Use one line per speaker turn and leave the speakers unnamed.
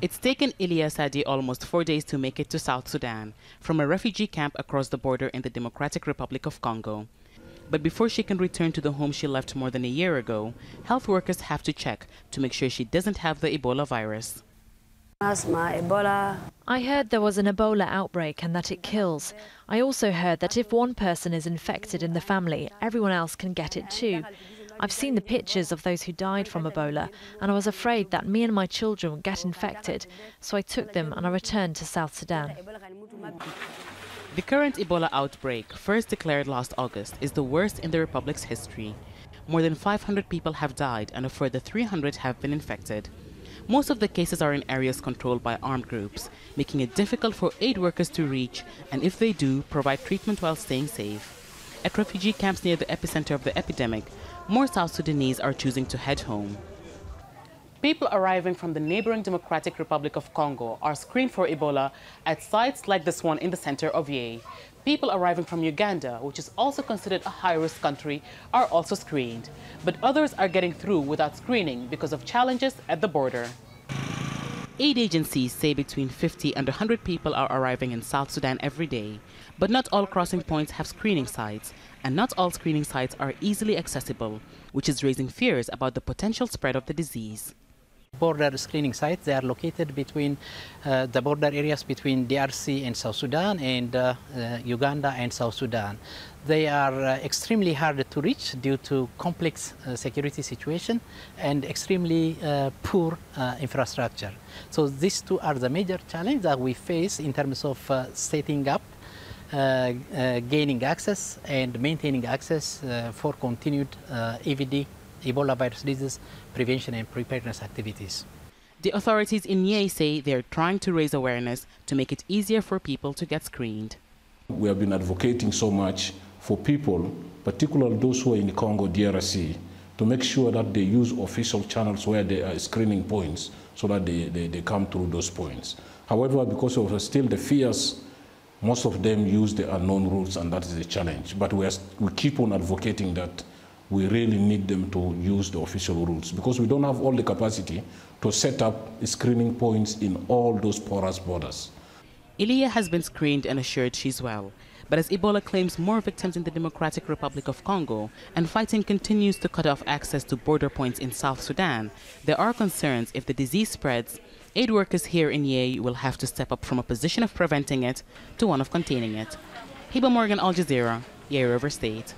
It's taken ILIYA SADI almost 4 days to make it to South Sudan from a refugee camp across the border in the Democratic Republic of Congo. But before she can return to the home she left more than a year ago, health workers have to check to make sure she doesn't have the Ebola virus.
I heard there was an Ebola outbreak and that it kills. I also heard that if one person is infected in the family, everyone else can get it too. I've seen the pictures of those who died from Ebola, and I was afraid that me and my children would get infected, so I took them and I returned to South Sudan.
The current Ebola outbreak, first declared last August, is the worst in the Republic's history. More than 500 people have died and a further 300 have been infected. Most of the cases are in areas controlled by armed groups, making it difficult for aid workers to reach, and if they do, provide treatment while staying safe. At refugee camps near the epicenter of the epidemic, more South Sudanese are choosing to head home. People arriving from the neighbouring Democratic Republic of Congo are screened for Ebola at sites like this one in the center of Yei. People arriving from Uganda, which is also considered a high-risk country, are also screened. But others are getting through without screening because of challenges at the border. Aid agencies say between 50 and 100 people are arriving in South Sudan every day. But not all crossing points have screening sites, and not all screening sites are easily accessible, which is raising fears about the potential spread of the disease.
Border screening sites, they are located between the border areas between DRC and South Sudan and Uganda and South Sudan. They are extremely hard to reach due to complex security situation and extremely poor infrastructure. So these two are the major challenges that we face in terms of setting up, gaining access and maintaining access for continued EVD, Ebola virus disease prevention and preparedness activities.
The authorities in Yei say they're trying to raise awareness to make it easier for people to get screened.
We have been advocating so much for people, particularly those who are in Congo, DRC, to make sure that they use official channels where there are screening points so that they come through those points. However, because of still the fears, most of them use the unknown routes, and that is a challenge. But we keep on advocating that we really need them to use the official routes because we don't have all the capacity to set up screening points in all those porous borders.
ILIYA has been screened and assured she's well. But as Ebola claims more victims in the Democratic Republic of Congo and fighting continues to cut off access to border points in South Sudan, there are concerns if the disease spreads, aid workers here in Yei will have to step up from a position of preventing it to one of containing it. Hiba, Al Jazeera, Yei River State.